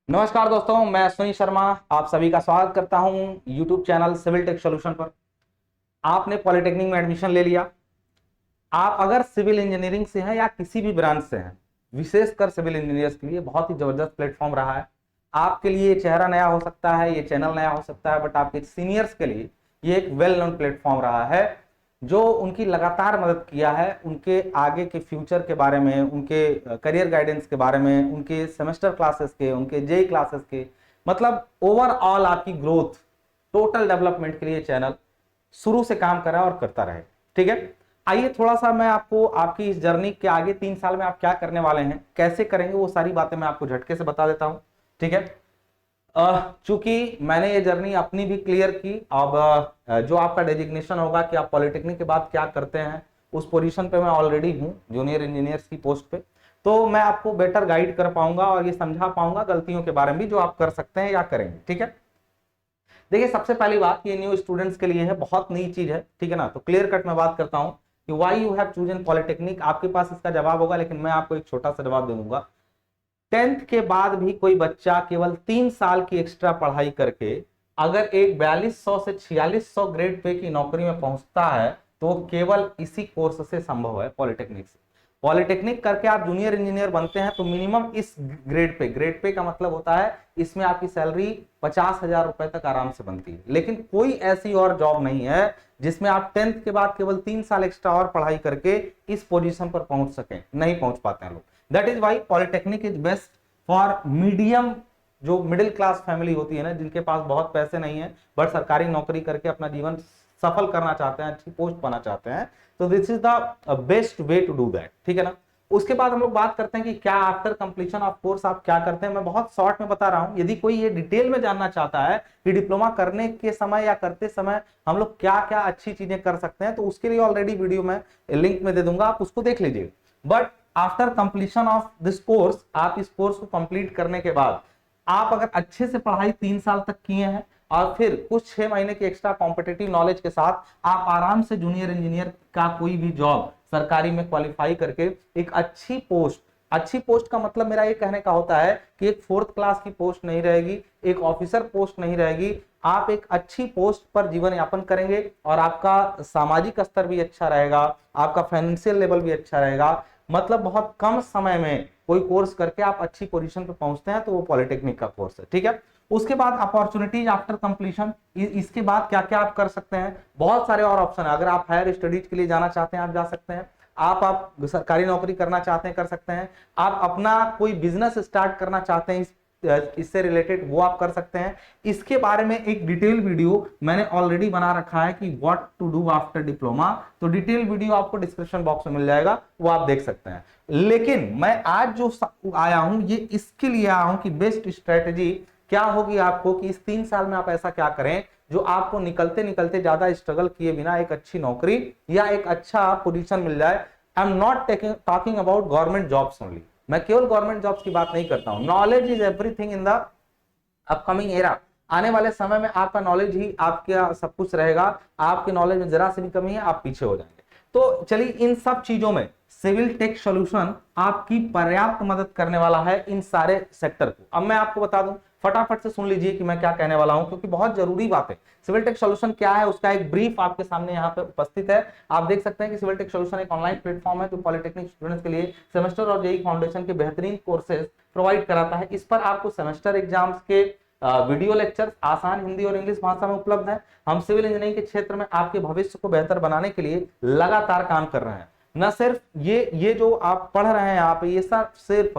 नमस्कार दोस्तों, मैं सुनील शर्मा आप सभी का स्वागत करता हूं YouTube channel civil tech solution पर। आपने पॉलिटेक्निक में एडमिशन ले लिया। आप अगर सिविल इंजीनियरिंग से हैं या किसी भी ब्रांच से हैं, विशेषकर सिविल इंजीनियर्स के लिए बहुत ही जबरदस्त प्लेटफॉर्म रहा है। आपके लिए ये चेहरा नया हो सकता है, ये चैनल नया हो सकता है, बट आपके सीनियर्स के लिए ये एक वेल नोन प्लेटफॉर्म रहा है जो उनकी लगातार मदद किया है उनके आगे के फ्यूचर के बारे में, उनके करियर गाइडेंस के बारे में, उनके सेमेस्टर क्लासेस के, उनके जेई क्लासेस के, मतलब ओवरऑल आपकी ग्रोथ, टोटल डेवलपमेंट के लिए चैनल शुरू से काम करा और करता रहे। ठीक है, आइए थोड़ा सा मैं आपको आपकी इस जर्नी के आगे 3 साल में आप क्या करने वाले हैं, कैसे करेंगे, वो सारी बातें मैं आपको झटके से बता देता हूं। ठीक है, चूंकि मैंने ये जर्नी अपनी भी क्लियर की, अब जो आपका डेजिग्नेशन होगा कि आप पॉलिटेक्निक के बाद क्या करते हैं, उस पोजीशन पे मैं ऑलरेडी हूं, जूनियर इंजीनियर्स की पोस्ट पे। तो मैं आपको बेटर गाइड कर पाऊंगा और ये समझा पाऊंगा गलतियों के बारे में भी जो आप कर सकते हैं या करेंगे। ठीक है, देखिए सबसे पहली बात, ये न्यू स्टूडेंट्स के लिए है, बहुत नई चीज है। ठीक है ना, तो क्लियर कट मैं बात करता हूं कि why you have chosen polytechnic. आपके पास इसका जवाब होगा, लेकिन मैं आपको एक छोटा सा जवाब दे दूंगा। 10th के बाद भी कोई बच्चा केवल 3 साल की एक्स्ट्रा पढ़ाई करके अगर एक 4200 से 4600 ग्रेड पे की नौकरी में पहुंचता है, तो केवल इसी कोर्स से संभव है, पॉलिटेक्निक से। पॉलिटेक्निक करके आप जूनियर इंजीनियर बनते हैं तो मिनिमम इस ग्रेड पे का मतलब होता है इसमें आपकी सैलरी 50,000 रुपए तक आराम से बनती है। लेकिन कोई ऐसी और जॉब नहीं है जिसमें आप 10th के बाद केवल 3 साल एक्स्ट्रा और पढ़ाई करके इस पोजीशन पर पहुंच सकें, नहीं पहुंच पाते हैं लोग। That is why polytechnic is best for medium, जो मिडिल क्लास फैमिली होती है ना, जिनके पास बहुत पैसे नहीं है बट सरकारी नौकरी करके अपना जीवन सफल करना चाहते हैं, अच्छी पोस्ट पाना चाहते हैं, तो this is the best way to do that. ठीक है ना, उसके बाद हम लोग बात करते हैं कि क्या आफ्टर कंप्लीशन ऑफ कोर्स आप क्या करते हैं। मैं बहुत शॉर्ट में बता रहा हूं, यदि कोई ये डिटेल में जानना चाहता है कि डिप्लोमा करने के समय या करते समय हम लोग क्या क्या अच्छी चीजें कर सकते हैं, तो उसके लिए ऑलरेडी वीडियो में लिंक में दे दूंगा, आप उसको देख लीजिए। But after completion of this course, आप इस कोर्स को कंप्लीट करने के बाद आप अगर अच्छे से पढ़ाई 3 साल तक किए हैं और फिर कुछ 6 महीने की एक्स्ट्रा कॉम्पिटिटिव नॉलेज के साथ आप आराम से जूनियर इंजीनियर का कोई भी जॉब सरकारी में क्वालिफाई करके एक अच्छी पोस्ट, अच्छी पोस्ट का मतलब मेरा ये कहने का होता है कि एक 4th क्लास की पोस्ट नहीं रहेगी, एक ऑफिसर पोस्ट नहीं रहेगी, आप एक अच्छी पोस्ट पर जीवन यापन करेंगे और आपका सामाजिक स्तर भी अच्छा रहेगा, आपका फाइनेंशियल लेवल भी अच्छा रहेगा। मतलब बहुत कम समय में कोई कोर्स करके आप अच्छी पोजीशन पे पहुंचते हैं, तो वो पॉलिटेक्निक का कोर्स है। ठीक है, उसके बाद अपॉर्चुनिटीज आफ्टर कंप्लीशन, इसके बाद क्या क्या आप कर सकते हैं, बहुत सारे और ऑप्शन है। अगर आप हायर स्टडीज के लिए जाना चाहते हैं आप जा सकते हैं, आप सरकारी नौकरी करना चाहते हैं कर सकते हैं, आप अपना कोई बिजनेस स्टार्ट करना चाहते हैं इससे रिलेटेड, वो आप कर सकते हैं। इसके बारे में एक डिटेल वीडियो मैंने ऑलरेडी बना रखा है कि what to do after diploma, तो डिटेल वीडियो आपको डिस्क्रिप्शन बॉक्स में मिल जाएगा, वो आप देख सकते हैं। लेकिन मैं आज जो आया हूं ये इसके लिए आया हूं कि बेस्ट स्ट्रेटेजी क्या होगी आपको, कि इस 3 साल में आप ऐसा क्या करें जो आपको निकलते निकलते ज्यादा स्ट्रगल किए बिना एक अच्छी नौकरी या एक अच्छा पोजीशन मिल जाए। I am not talking about government jobs only, मैं केवल गवर्नमेंट जॉब्स की बात नहीं करता हूं। Knowledge is everything in the upcoming era. आने वाले समय में आपका नॉलेज ही आपका सब कुछ रहेगा, आपके नॉलेज में जरा सी भी कमी है आप पीछे हो जाएंगे। तो चलिए, इन सब चीजों में सिविल टेक सॉल्यूशन आपकी पर्याप्त मदद करने वाला है इन सारे सेक्टर को। अब मैं आपको बता दूं, फटाफट से सुन लीजिए कि मैं क्या कहने वाला हूं, क्योंकि बहुत जरूरी बात है। सिविल टेक सॉल्यूशन क्या है उसका एक ब्रीफ आपके सामने यहाँ पे उपस्थित है। आप देख सकते हैं कि सिविल टेक सॉल्यूशन एक ऑनलाइन प्लेटफॉर्म है जो पॉलिटेक्निक स्टूडेंट्स के लिए सेमेस्टर और जेईई फाउंडेशन के बेहतरीन कोर्सेज प्रोवाइड कराता है। इस पर आपको सेमेस्टर एग्जाम्स के वीडियो लेक्चर आसान हिंदी और इंग्लिश भाषा में उपलब्ध है। हम सिविल इंजीनियरिंग के क्षेत्र में आपके भविष्य को बेहतर बनाने के लिए लगातार काम कर रहे हैं। न सिर्फ ये जो आप पढ़ रहे हैं आप, ये सब सिर्फ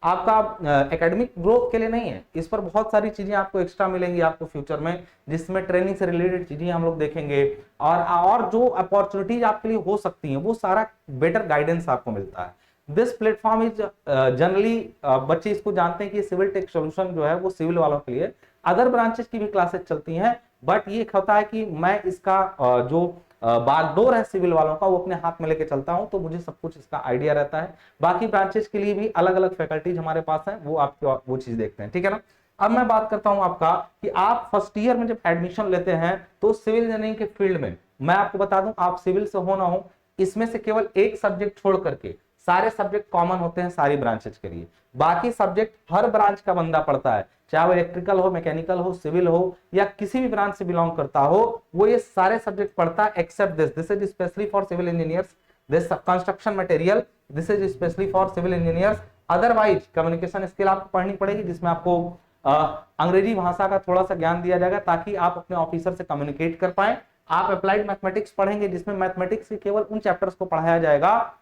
आपका एकेडमिक ग्रोथ के लिए नहीं है, इस पर बहुत सारी चीजें आपको एक्स्ट्रा मिलेंगी आपको फ्यूचर में, जिसमें ट्रेनिंग से रिलेटेड चीजें हम लोग देखेंगे, और जो अपॉर्चुनिटीज आपके लिए हो सकती हैं वो सारा बेटर गाइडेंस आपको मिलता है। दिस प्लेटफॉर्म इज जनरली, बच्चे इसको जानते हैं कि सिविल टेक सॉल्यूशन जो है वो सिविल वालों के लिए, अदर ब्रांचेस की भी क्लासेस चलती हैं, बट ये होता है कि मैं इसका जो बागडोर है सिविल वालों का वो अपने हाथ में लेके चलता हूं, तो मुझे सब कुछ इसका आइडिया रहता है। बाकी ब्रांचेस के लिए भी अलग अलग फैकल्टीज हमारे पास है, वो आपकी वो चीज देखते हैं। ठीक है ना, अब मैं बात करता हूं आपका कि आप फर्स्ट ईयर में जब एडमिशन लेते हैं तो सिविल इंजीनियरिंग के फील्ड में, मैं आपको बता दूं, आप सिविल से हो ना हो, इसमें से केवल एक सब्जेक्ट छोड़ करके सारे सब्जेक्ट कॉमन होते हैं सारी ब्रांचेज के लिए। बाकी सब्जेक्ट हर ब्रांच का बंदा पढ़ता है, चाहे वो इलेक्ट्रिकल हो, मैकेनिकल हो, सिविल हो या किसी भी ब्रांच से बिलोंग करता हो, वो ये सारे सब्जेक्ट पढ़ता है except this is specially for civil engineers, this construction material, this is specially for civil engineers. Otherwise communication skill आपको पढ़नी पड़ेगी, जिसमें आपको अंग्रेजी भाषा का थोड़ा सा ज्ञान दिया जाएगा ताकि आप अपने ऑफिसर से कम्युनिकेट कर पाए। आप अप्लाइड मैथमेटिक्स पढ़ेंगे, जिसमें मैथमेटिक्स के केवल उन चैप्टर्स को पढ़ाया जाएगा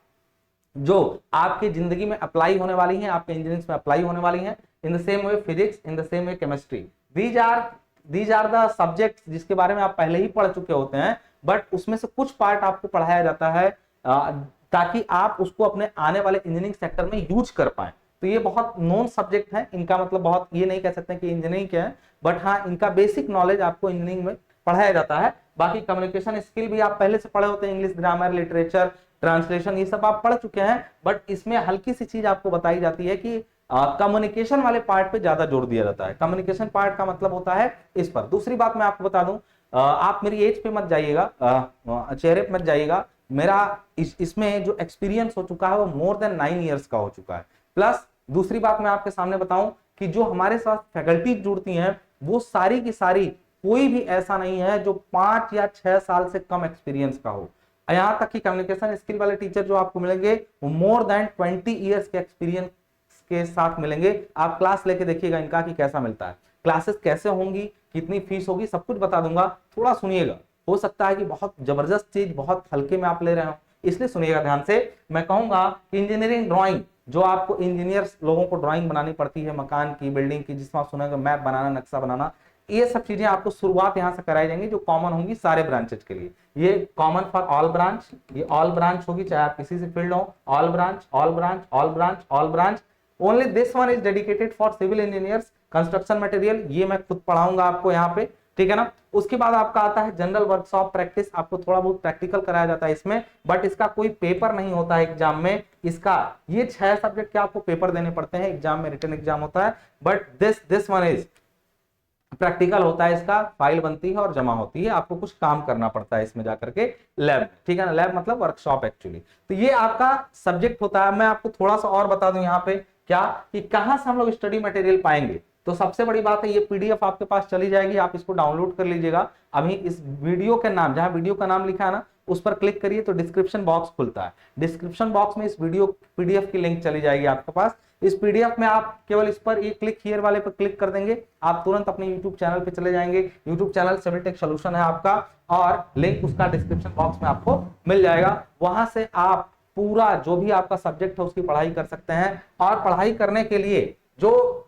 जो आपकी जिंदगी में अप्लाई होने वाली हैं, आपके इंजीनियरिंग में अप्लाई होने वाली हैं। In the same way physics, in the same way chemistry, these are the subjects जिसके बारे में आप पहले ही पढ़ चुके होते हैं, बट उसमें से कुछ पार्ट आपको पढ़ाया जाता है ताकि आप उसको अपने आने वाले इंजीनियरिंग सेक्टर में यूज कर पाए। तो ये बहुत नॉन सब्जेक्ट है, इनका मतलब बहुत ये नहीं कह सकते कि इंजीनियरिंग क्या है, बट हाँ इनका बेसिक नॉलेज आपको इंजीनियरिंग में पढ़ाया जाता है। बाकी कम्युनिकेशन स्किल भी आप पहले से पढ़े होते हैं, इंग्लिश ग्रामर, लिटरेचर, ट्रांसलेशन, ये सब आप पढ़ चुके हैं, बट इसमें हल्की सी चीज आपको बताई जाती है कि कम्युनिकेशन वाले पार्ट पे ज्यादा जोर दिया जाता है। कम्युनिकेशन पार्ट का मतलब होता है इस पर। दूसरी बात मैं आपको बता दूं, आप मेरी एज पे मत जाइएगा, चेहरे पे मत जाइएगा, मेरा इसमें जो एक्सपीरियंस हो चुका है वो मोर देन 9 ईयर्स का हो चुका है। प्लस दूसरी बात मैं आपके सामने बताऊं कि जो हमारे साथ फैकल्टी जुड़ती हैं वो सारी की सारी, कोई भी ऐसा नहीं है जो 5 या 6 साल से कम एक्सपीरियंस का हो। यहां तक कि कम्युनिकेशन स्किल वाले टीचर जो आपको मिलेंगे वो मोर देन 20 ईयर्स के एक्सपीरियंस के साथ मिलेंगे। आप क्लास लेके देखिएगा इनका कि कैसा मिलता है, क्लासेस कैसे होंगी, कितनी फीस होगी, सब कुछ बता दूंगा, थोड़ा सुनिएगा। हो सकता है कि बहुत जबरदस्त चीज बहुत हल्के में आप ले रहे हो, इसलिए सुनिएगा ध्यान से। मैं कहूंगा कि इंजीनियरिंग ड्राइंग, जो आपको इंजीनियर्स लोगों को ड्राइंग बनानी पड़ती है मकान की, बिल्डिंग की, जिसमें आप सुनेंगे मैप बनाना, नक्शा बनाना, ये सब चीजें आपको शुरुआत यहां से कराई जाएंगी, जो कॉमन होंगी सारे ब्रांचेज के लिए। ये कॉमन फॉर ऑल ब्रांच, ये ऑल ब्रांच होगी, चाहे आप किसी से फील्ड हो, all branch, all branch, all branch, all branch. Only this one is dedicated for civil engineers, construction material, ये मैं खुद पढ़ाऊंगा आपको यहाँ पे, ठीक है ना। उसके बाद आपका आता है जनरल वर्कशॉप प्रैक्टिस, आपको थोड़ा बहुत प्रैक्टिकल कराया जाता है इसमें, बट इसका कोई पेपर नहीं होता है एग्जाम में। इसका ये 6 सब्जेक्ट के आपको पेपर देने पड़ते हैं एग्जाम में, रिटन एग्जाम होता है, but this one is practical होता है। इसका फाइल बनती है और जमा होती है, आपको कुछ काम करना पड़ता है इसमें जाकर के लैब, ठीक है ना। लैब मतलब वर्कशॉप एक्चुअली। तो ये आपका सब्जेक्ट होता है। मैं आपको थोड़ा सा और बता दूं यहाँ पे क्या कि कहां से हम लोग स्टडी मटेरियल पाएंगे। तो सबसे बड़ी बात है, ये पीडीएफ आपके पास चली जाएगी, आप इसको डाउनलोड कर लीजिएगा। अभी इस वीडियो के नाम, जहां वीडियो का नाम लिखा है ना, उस पर क्लिक करिए तो डिस्क्रिप्शन बॉक्स खुलता है। डिस्क्रिप्शन बॉक्स में इस वीडियो पीडीएफ की लिंक चली जाएगी आपके पास। इस पीडीएफ में आप केवल इस पर ये क्लिक हियर वाले पर क्लिक कर देंगे, आप तुरंत अपने यूट्यूब चैनल पे चले जाएंगे। YouTube channel civil tech solution है आपका, और लिंक उसका डिस्क्रिप्शन बॉक्स में आपको मिल जाएगा। वहां से आप पूरा जो भी आपका सब्जेक्ट है उसकी पढ़ाई कर सकते हैं। और पढ़ाई करने के लिए जो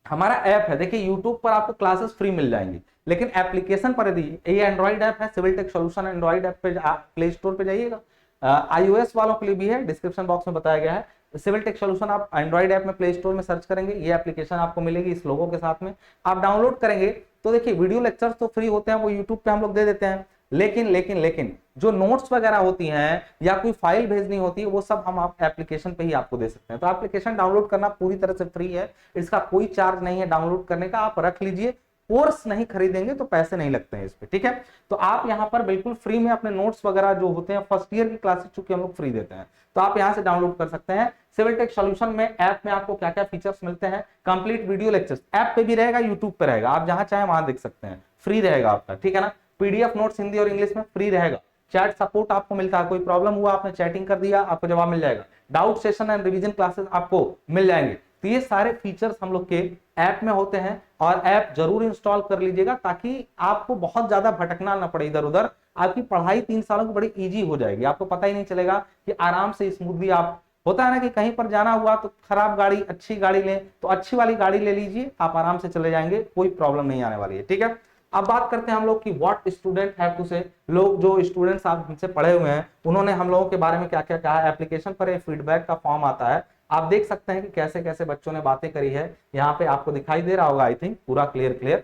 हमारा ऐप है, देखिए यूट्यूब पर आपको क्लासेस फ्री मिल जाएंगी, लेकिन एप्लीकेशन पर यदि ये एंड्रॉइड ऐप है civil tech solution, android app पे आप प्ले स्टोर पे जाइएगा, आईओएस वालों के लिए भी है, डिस्क्रिप्शन बॉक्स में बताया गया है। सिविल टेक सॉल्यूशन आप एंड्रॉइड ऐप में प्ले स्टोर में सर्च करेंगे, ये एप्लीकेशन आपको मिलेगी इस लोगो के साथ में, आप डाउनलोड करेंगे तो देखिए वीडियो लेक्चर्स तो फ्री होते हैं, वो यूट्यूब पे हम लोग दे देते हैं, लेकिन जो नोट्स वगैरह होती हैं या कोई फाइल भेजनी होती है वो सब हम आप एप्लीकेशन पे ही आपको दे सकते हैं। तो एप्लीकेशन डाउनलोड करना पूरी तरह से फ्री है, इसका कोई चार्ज नहीं है डाउनलोड करने का, आप रख लीजिए। कोर्स नहीं खरीदेंगे तो पैसे नहीं लगते हैं इस पे, ठीक है। तो आप यहाँ पर बिल्कुल फ्री में अपने नोट्स वगैरह जो होते हैं, फर्स्ट ईयर की क्लासेस चूंकि हम लोग फ्री देते हैं, तो आप यहाँ से डाउनलोड कर सकते हैं। सिविल टेक सॉल्यूशन में ऐप में आपको क्या क्या फीचर्स मिलते हैं, कंप्लीट वीडियो लेक्चर्स ऐप पे भी रहेगा, यूट्यूब पे रहेगा, आप जहां चाहे वहां देख सकते हैं, फ्री रहेगा आपका, ठीक है ना। पीडीएफ नोट्स हिंदी और इंग्लिश में फ्री रहेगा। चैट सपोर्ट आपको मिलता है, कोई प्रॉब्लम हुआ आपने चैटिंग कर दिया, आपको जवाब मिल जाएगा। Doubt session and revision classes आपको मिल जाएंगे। तो ये सारे फीचर्स हम लोग के ऐप में होते हैं, और ऐप जरूर इंस्टॉल कर लीजिएगा ताकि आपको बहुत ज्यादा भटकना ना पड़े इधर उधर। आपकी पढ़ाई 3 सालों की बड़ी इजी हो जाएगी, आपको पता ही नहीं चलेगा कि आराम से स्मूथली आप, होता है ना कि कहीं पर जाना हुआ तो खराब गाड़ी, अच्छी गाड़ी लें, तो अच्छी वाली गाड़ी ले लीजिए, आप आराम से चले जाएंगे, कोई प्रॉब्लम नहीं आने वाली है, ठीक है। अब बात करते हैं हम लोग कि व्हाट स्टूडेंट हैव टू से, लोग जो स्टूडेंट्स आप हमसे पढ़े हुए हैं उन्होंने हम लोगों के बारे में क्या क्या कहा। एप्लीकेशन पर एक फीडबैक का फॉर्म आता है, आप देख सकते हैं कि कैसे कैसे बच्चों ने बातें करी है। यहाँ पे आपको दिखाई दे रहा होगा, आई थिंक पूरा क्लियर।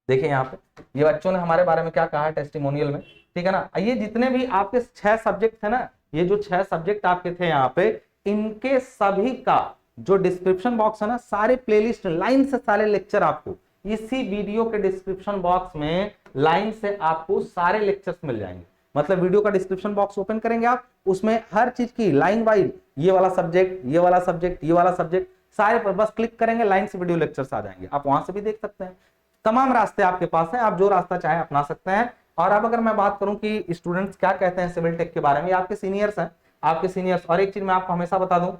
देखिए यहाँ पे ये बच्चों ने हमारे बारे में क्या कहा है टेस्टिमोनियल में, ठीक है ना। ये जितने भी आपके 6 सब्जेक्ट थे ना, ये जो 6 सब्जेक्ट आपके थे यहाँ पे, इनके सभी का जो डिस्क्रिप्शन बॉक्स है ना, सारे प्लेलिस्ट लाइन से सारे लेक्चर आपको इसी वीडियो के डिस्क्रिप्शन बॉक्स में लाइन से आपको सारे लेक्चर्स मिल जाएंगे। मतलब वीडियो का डिस्क्रिप्शन बॉक्स ओपन करेंगे आप, उसमें हर चीज की लाइन वाइज, ये वाला सब्जेक्ट, ये वाला सब्जेक्ट, ये वाला सब्जेक्ट, सारे पर बस क्लिक करेंगे, लाइन से वीडियो लेक्चर्स आ जाएंगे, आप वहां से भी देख सकते हैं। तमाम रास्ते आपके पास हैं, आप जो रास्ता चाहें अपना सकते हैं। और अब अगर मैं बात करूं कि स्टूडेंट्स क्या कहते हैं सिविल टेक के बारे में, आपके सीनियर्स हैं, आपके सीनियर्स। और एक चीज मैं आपको हमेशा बता दूं,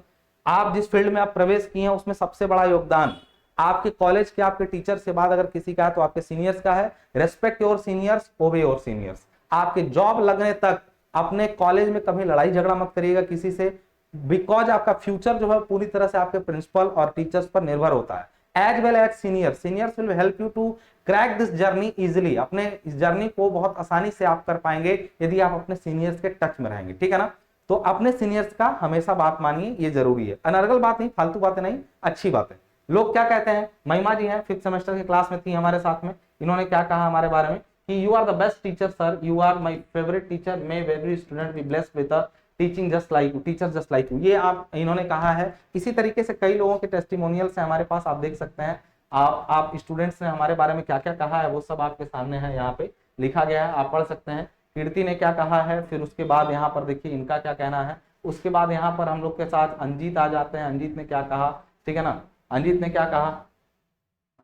आप जिस फील्ड में आप प्रवेश किए हैं उसमें सबसे बड़ा योगदान आपके कॉलेज के, आपके टीचर से बाद अगर किसी का है तो आपके सीनियर्स का है। रेस्पेक्ट योर सीनियर्स, ओबे योर सीनियर्स। आपके जॉब लगने तक अपने कॉलेज में कभी लड़ाई झगड़ा मत करिएगा किसी से, बिकॉज आपका फ्यूचर जो है पूरी तरह से आपके प्रिंसिपल और टीचर्स पर निर्भर होता है। As well as seniors will help you to crack this journey easily. अपने इस जर्नी को बहुत आसानी से आप कर पाएंगे यदि आप अपने सीनियर्स के टच में रहेंगे, ठीक है ना। तो अपने सीनियर्स का हमेशा बात मानिए, ये जरूरी है। अनर्गल बात नहीं, फालतू बातें नहीं, अच्छी बात है। लोग क्या कहते हैं, महिमा जी हैं, 5th सेमेस्टर की क्लास में थी हमारे साथ में, इन्होंने क्या कहा हमारे बारे में कि you are the best teacher sir, you are my favourite teacher, may every student be blessed with a teaching just like you, teacher just like you. ये आप इन्होंने कहा है। इसी तरीके से कई लोगों के टेस्टिमोनियल्स हैं हमारे पास, आप देख सकते हैं। आप स्टूडेंट्स ने हमारे बारे में क्या क्या कहा है वो सब आपके सामने है, यहाँ पे लिखा गया है, आप पढ़ सकते हैं। कीर्ति ने क्या कहा है, फिर उसके बाद यहाँ पर देखिए इनका क्या कहना है। उसके बाद यहाँ पर हम लोग के साथ अंजीत आ जाते हैं, अंजीत ने क्या कहा, ठीक है ना। अंजीत ने क्या कहा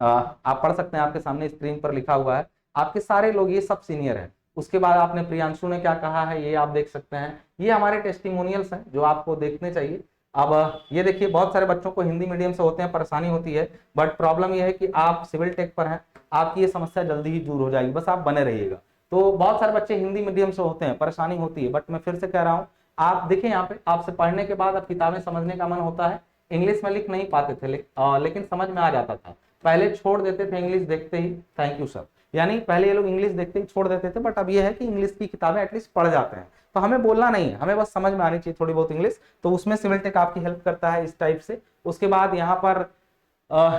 आप पढ़ सकते हैं, आपके सामने स्क्रीन पर लिखा हुआ है। आपके सारे लोग ये सब सीनियर हैं। उसके बाद आपने प्रियांशु ने क्या कहा है ये आप देख सकते हैं। ये हमारे टेस्टिमोनियल्स हैं जो आपको देखने चाहिए। अब ये देखिए, बहुत सारे बच्चों को हिंदी मीडियम से होते हैं, परेशानी होती है, बट प्रॉब्लम ये है कि आप सिविल टेक पर हैं, आपकी ये समस्या जल्दी ही दूर हो जाएगी, बस आप बने रहिएगा। तो बहुत सारे बच्चे हिंदी मीडियम से होते हैं, परेशानी होती है, बट मैं फिर से कह रहा हूँ, आप देखिए यहाँ पे आपसे पढ़ने के बाद अब किताबें समझने का मन होता है। इंग्लिश में लिख नहीं पाते थे लेकिन समझ में आ जाता था। पहले छोड़ देते थे इंग्लिश देखते ही, थैंक यू सर, यानी पहले ये लोग इंग्लिश देखते ही छोड़ देते थे, बट अब ये है कि इंग्लिश की किताबें एटलीस्ट पढ़ जाते हैं। तो हमें बोलना नहीं है, हमें बस समझ में आनी चाहिए थोड़ी बहुत इंग्लिश, तो उसमें सिविल टेक आपकी हेल्प करता है इस टाइप से। उसके बाद यहाँ पर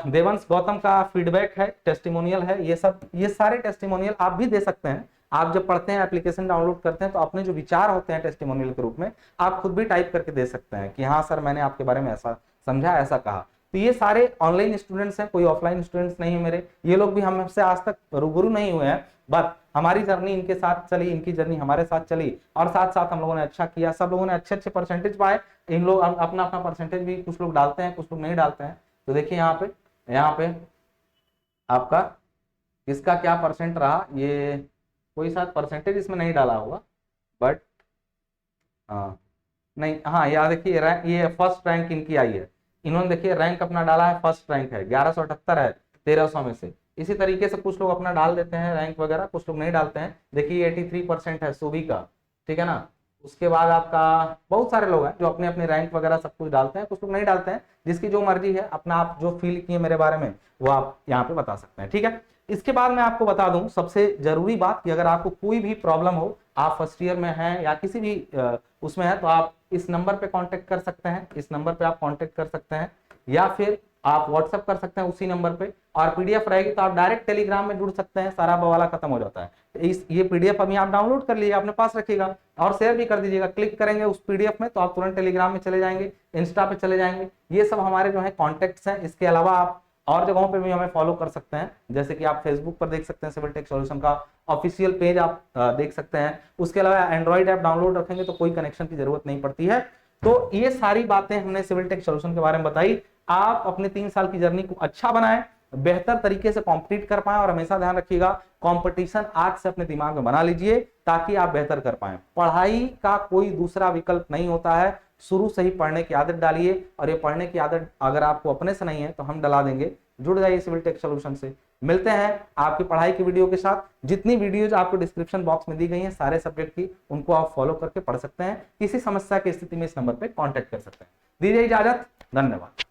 देवंश गौतम का फीडबैक है, टेस्टिमोनियल है, ये सारे टेस्टिमोनियल आप भी दे सकते हैं। आप जब पढ़ते हैं, एप्लीकेशन डाउनलोड करते हैं, तो अपने जो विचार होते हैं टेस्टिमोनियल के रूप में आप खुद भी टाइप करके दे सकते हैं कि हाँ सर मैंने आपके बारे में ऐसा समझा, ऐसा कहा। तो ये सारे ऑनलाइन स्टूडेंट्स हैं, कोई ऑफलाइन स्टूडेंट्स नहीं है मेरे। ये लोग भी हमसे आज तक रूबरू नहीं हुए हैं, बट हमारी जर्नी इनके साथ चली, इनकी जर्नी हमारे साथ चली, और साथ साथ हम लोगों ने अच्छा किया। सब लोगों ने अच्छे अच्छे परसेंटेज पाए। इन लोग अपना अपना परसेंटेज भी कुछ लोग डालते हैं, कुछ लोग नहीं डालते हैं। तो देखिए यहाँ पे आपका किसका क्या परसेंट रहा, ये कोई साथ परसेंटेज इसमें नहीं डाला होगा, बट हाँ नहीं, हाँ यार देखिए ये फर्स्ट रैंक इनकी आई है। इन्होंने देखिए रैंक अपना डाला है, फर्स्ट रैंक है, 1178 है 1300 में से। इसी तरीके से कुछ लोग अपना डाल देते हैं रैंक वगैरह, कुछ लोग नहीं डालते हैं। देखिए 83% है सुबी का, ठीक है ना। उसके बाद आपका बहुत सारे लोग हैं जो अपने अपने रैंक वगैरह सब कुछ डालते हैं, कुछ लोग नहीं डालते हैं। जिसकी जो मर्जी है, अपना आप जो फील किए मेरे बारे में वो आप यहाँ पे बता सकते हैं, ठीक है। इसके बाद मैं आपको बता दूं सबसे जरूरी बात कि अगर आपको कोई भी प्रॉब्लम हो, आप फर्स्ट ईयर में हैं या किसी भी उसमें है, तो आप इस नंबर पे कांटेक्ट कर सकते हैं, इस नंबर पे आप कांटेक्ट कर सकते हैं, या फिर आप व्हाट्सएप कर सकते हैं उसी नंबर पे। और पीडीएफ रहेगी तो आप डायरेक्ट टेलीग्राम में जुड़ सकते हैं, सारा बवाला खत्म हो जाता है। ये पीडीएफ अभी आप डाउनलोड कर लीजिए, अपने पास रखिएगा और शेयर भी कर दीजिएगा। क्लिक करेंगे उस पीडीएफ में तो आप तुरंत टेलीग्राम में चले जाएंगे, इंस्टा पे चले जाएंगे। ये सब हमारे जो है कॉन्टेक्ट्स हैं। इसके अलावा आप और जगहों पे भी हमें फॉलो कर सकते हैं, जैसे कि आप फेसबुक पर देख सकते हैं सिविल टेक सॉल्यूशन का ऑफिशियल पेज आप देख सकते हैं। उसके अलावा एंड्रॉइड ऐप डाउनलोड रखेंगे तो कोई कनेक्शन की जरूरत नहीं पड़ती है। तो ये सारी बातें हमने सिविल टेक सॉल्यूशन के बारे में बताई। आप अपने 3 साल की जर्नी को अच्छा बनाएं, बेहतर तरीके से कॉम्पीट कर पाएं, और हमेशा ध्यान रखिएगा कंपटीशन आज से अपने दिमाग में बना लीजिए ताकि आप बेहतर कर पाएं। पढ़ाई का कोई दूसरा विकल्प नहीं होता है, शुरू से ही पढ़ने की आदत डालिए। और ये पढ़ने की आदत अगर आपको अपने से नहीं है तो हम डला देंगे। जुड़ जाइए सिविल टेक सॉल्यूशन से। मिलते हैं आपकी पढ़ाई की वीडियो के साथ। जितनी वीडियोज आपको डिस्क्रिप्शन बॉक्स में दी गई हैं सारे सब्जेक्ट की, उनको आप फॉलो करके पढ़ सकते हैं। किसी समस्या की स्थिति में इस नंबर पर कॉन्टेक्ट कर सकते हैं। दीजिए इजाजत, धन्यवाद।